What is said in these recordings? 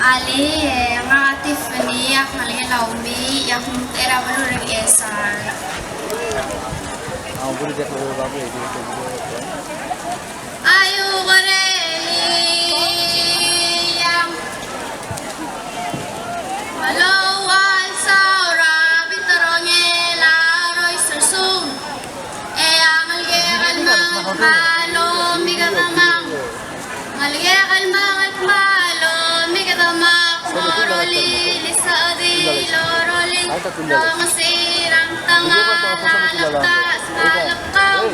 Ali, mga Tiffany, yak maling Laumi, yak era balurang esar. Buri dekho babu ei Ayu bareli, yang malawal saura bitaronge laroy sersum. Ang algegal mangat malo, migatamang. Algegal mangat malo, migatamang. Moroli, lisadi, loroli, masirang tanga, lalaktas, malakaw.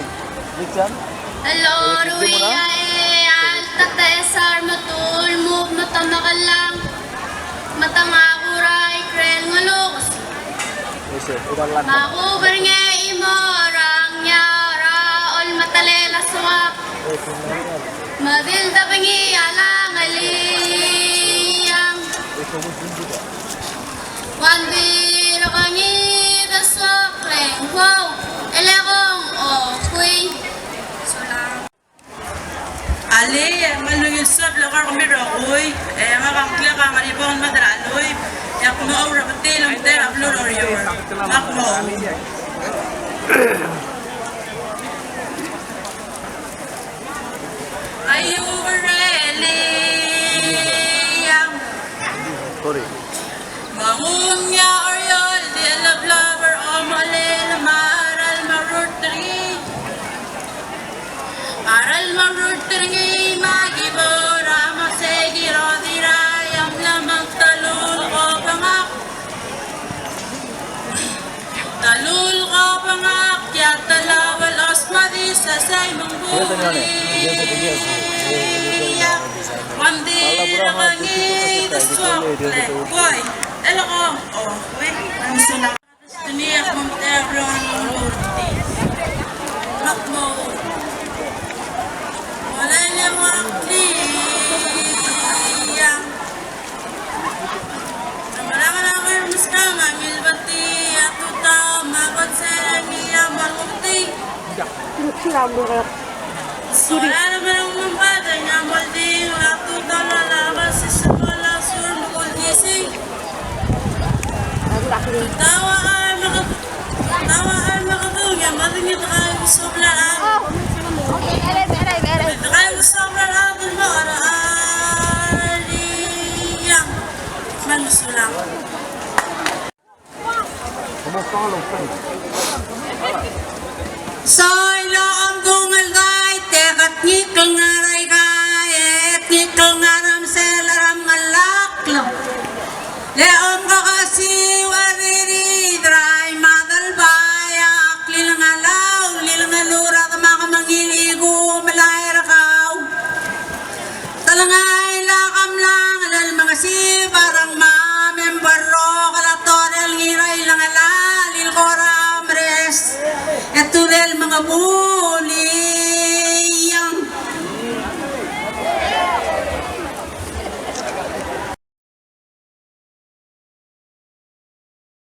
Licham Alorui ay altatesar matul move matamakalang matamakuray krel ngalukos. Makubar nga imorang nyara ol matalela swak. Madil tabangi alang aliyang wandir kangi daswak leng wow elekong okui. Ali, malungin sab lakar kami rokoy, makakla ka maribon madraloy, yak mo aura patilong te upload or your makmo. Ayu really yang sorry mangunya or yol de love lover o malel maral marutri. Aral marutri magibora masegi rodirayam lamang talul ko bangak. Talul ko bangak ya talawal osmadi sa say mangburi. Mandira kangi taswakle. Boy, eloko. Oh, wait. Ang sila. Tuniyak mong terong lurti. Makmo. Wala niya wakli. Namalangan ako yung muskama. Milbati. Ako tao. Makonserang niya malukti. Wala naman ang mambada. Nyamaldi. Ako tao lalabas. Isapala. Sur. Makulising. Tawa ay makatulog. Matingit kayo soblaan. Kayo soblaan din mo. Aliyang. Manusulang. Soy lo ang gungal gay, tekat ngikal ngaray gayet, ngikal ngaram selaram ngalaklo. Leom kakasi wariri dray madal bayak, lilang alaw, lilang alura mga mangiligo, malay rakaw. Talangay lakam lang, alal mga sibarang mamembaro, kalatorel ngiray lang alalil koram res. Eto del mga buhay.